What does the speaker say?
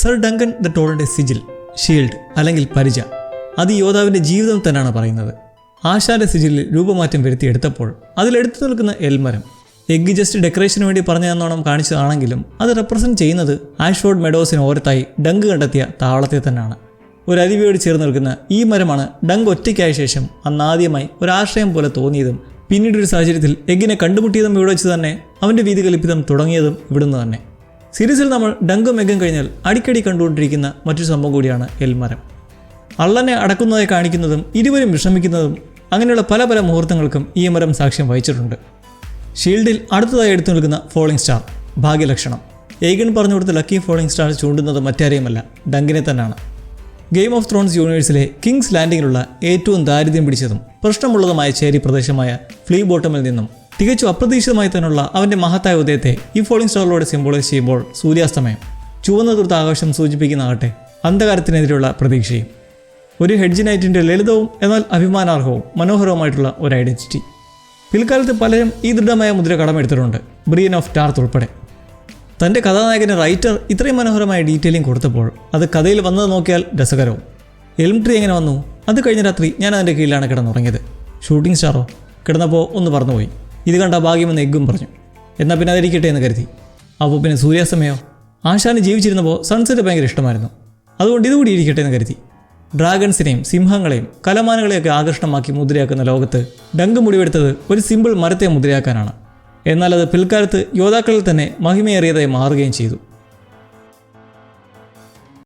Sir Duncan the ടോളിൻ്റെ sigil, shield അല്ലെങ്കിൽ പരിച, അത് ഈ യോദ്ധാവിൻ്റെ ജീവിതം തന്നെയാണ് പറയുന്നത്. ആശാന്റെ സിജിലിൽ രൂപമാറ്റം വരുത്തിയെടുത്തപ്പോൾ അതിലെടുത്തു നിൽക്കുന്ന എൽമരം എഗ്ഗ് ജസ്റ്റ് ഡെക്കറേഷന് വേണ്ടി പറഞ്ഞതെന്നോണം കാണിച്ചതാണെങ്കിലും അത് റെപ്രസെൻറ്റ് ചെയ്യുന്നത് ആഷ്ഫോർഡ് മെഡോസിന് ഓരത്തായി ഡങ്ക് കണ്ടെത്തിയ താവളത്തെ തന്നെയാണ്. ഒരു അരുവിയോട് ചേർന്ന് നിൽക്കുന്ന ഈ മരമാണ് ഡങ്ക് ഒറ്റയ്ക്കായ ശേഷം അന്നാദ്യമായി ഒരാശ്രയം പോലെ തോന്നിയതും പിന്നീടൊരു സാഹചര്യത്തിൽ എഗ്ഗിനെ കണ്ടുമുട്ടിയതും ഇവിടെ വെച്ച് തന്നെ അവൻ്റെ വീതികൽപ്പിതം തുടങ്ങിയതും ഇവിടുന്ന് തന്നെ. സീരീസിൽ നമ്മൾ ഡങ്കും എഗ്ഗും കഴിഞ്ഞാൽ അടിക്കടി കണ്ടുകൊണ്ടിരിക്കുന്ന മറ്റൊരു സംഭവം കൂടിയാണ് എൽമരം. അള്ളനെ അടക്കുന്നതായി കാണിക്കുന്നതും ഇരുവരും വിഷമിക്കുന്നതും അങ്ങനെയുള്ള പല പല മുഹൂർത്തങ്ങൾക്കും ഈ മരം സാക്ഷ്യം വഹിച്ചിട്ടുണ്ട്. ഷീൽഡിൽ അടുത്തതായി എടുത്തു നിൽക്കുന്ന ഫോളിംഗ് സ്റ്റാർ, ഭാഗ്യലക്ഷണം. ഏഗൺ പറഞ്ഞു കൊടുത്ത ലക്കി ഫോളിംഗ് സ്റ്റാർ ചൂണ്ടുന്നത് മറ്റാരെയുമല്ല, ഡങ്കിനെ തന്നെയാണ്. ഗെയിം ഓഫ് ത്രോൺസ് യൂണിവേഴ്സിലെ കിങ്സ് ലാൻഡിങ്ങിലുള്ള ഏറ്റവും ദാരിദ്ര്യം പിടിച്ചതും പ്രശ്നമുള്ളതുമായ ചേരി പ്രദേശമായ ഫ്ലീ ബോട്ടമിൽ നിന്നും തികച്ചും അപ്രതീക്ഷിതമായി തന്നെയുള്ള അവൻ്റെ മഹത്തായ ഉദയത്തെ ഈ ഫോളിംഗ് സ്റ്റാറിലൂടെ സിംബോളൈസ് ചെയ്യുമ്പോൾ സൂര്യാസ്തമയം, ചുവന്ന തുർത്ത ആകാശം സൂചിപ്പിക്കുന്നതാകട്ടെ അന്ധകാരത്തിനെതിരെയുള്ള പ്രതീക്ഷയും. ഒരു ഹെഡ്ജ് നൈറ്റിൻ്റെ ലളിതവും എന്നാൽ അഭിമാനാർഹവും മനോഹരവുമായിട്ടുള്ള ഒരു ഐഡൻറ്റിറ്റി. പിൽക്കാലത്ത് പലരും ഈ ദൃഢമായ മുദ്ര കടമെടുത്തിട്ടുണ്ട്, ബ്രിയൻ ഓഫ് ടാർത്ത് ഉൾപ്പെടെ. തൻ്റെ കഥാനായകന് റൈറ്റർ ഇത്രയും മനോഹരമായ ഡീറ്റെയിലിംഗ് കൊടുത്തപ്പോൾ അത് കഥയിൽ വന്നത് നോക്കിയാൽ രസകരവും. എൽം ട്രീ എങ്ങനെ വന്നു? അത് കഴിഞ്ഞ രാത്രി ഞാൻ അതിൻ്റെ കീഴിലാണ് കിടന്നുറങ്ങിയത്. ഷൂട്ടിംഗ് സ്റ്റാറോ? കിടന്നപ്പോൾ ഒന്ന് പറന്നുപോയി. ഇത് കണ്ട ഭാഗ്യമെന്ന് എഗ്ഗും പറഞ്ഞു. എന്നാൽ പിന്നെ അതിരിക്കട്ടെ എന്ന് കരുതി. അപ്പോൾ പിന്നെ സൂര്യാസ്തമയോ? ആശാന് ജീവിച്ചിരുന്നപ്പോൾ സൺസെറ്റ് ഭയങ്കര ഇഷ്ടമായിരുന്നു, അതുകൊണ്ട് ഇതുകൂടി ഇരിക്കട്ടെ എന്ന് കരുതി. ഡ്രാഗൺസിനെയും സിംഹങ്ങളെയും കലമാനകളെയൊക്കെ ആകർഷണമാക്കി മുദ്രയാക്കുന്ന ലോകത്ത് ഡങ്ക് മുടിവെടുത്തത് ഒരു സിമ്പിൾ മരത്തെ മുദ്രയാക്കാനാണ്. എന്നാൽ അത് പിൽക്കാലത്ത് യോദ്ധാക്കളിൽ തന്നെ മഹിമയേറിയതായി മാറുകയും ചെയ്തു.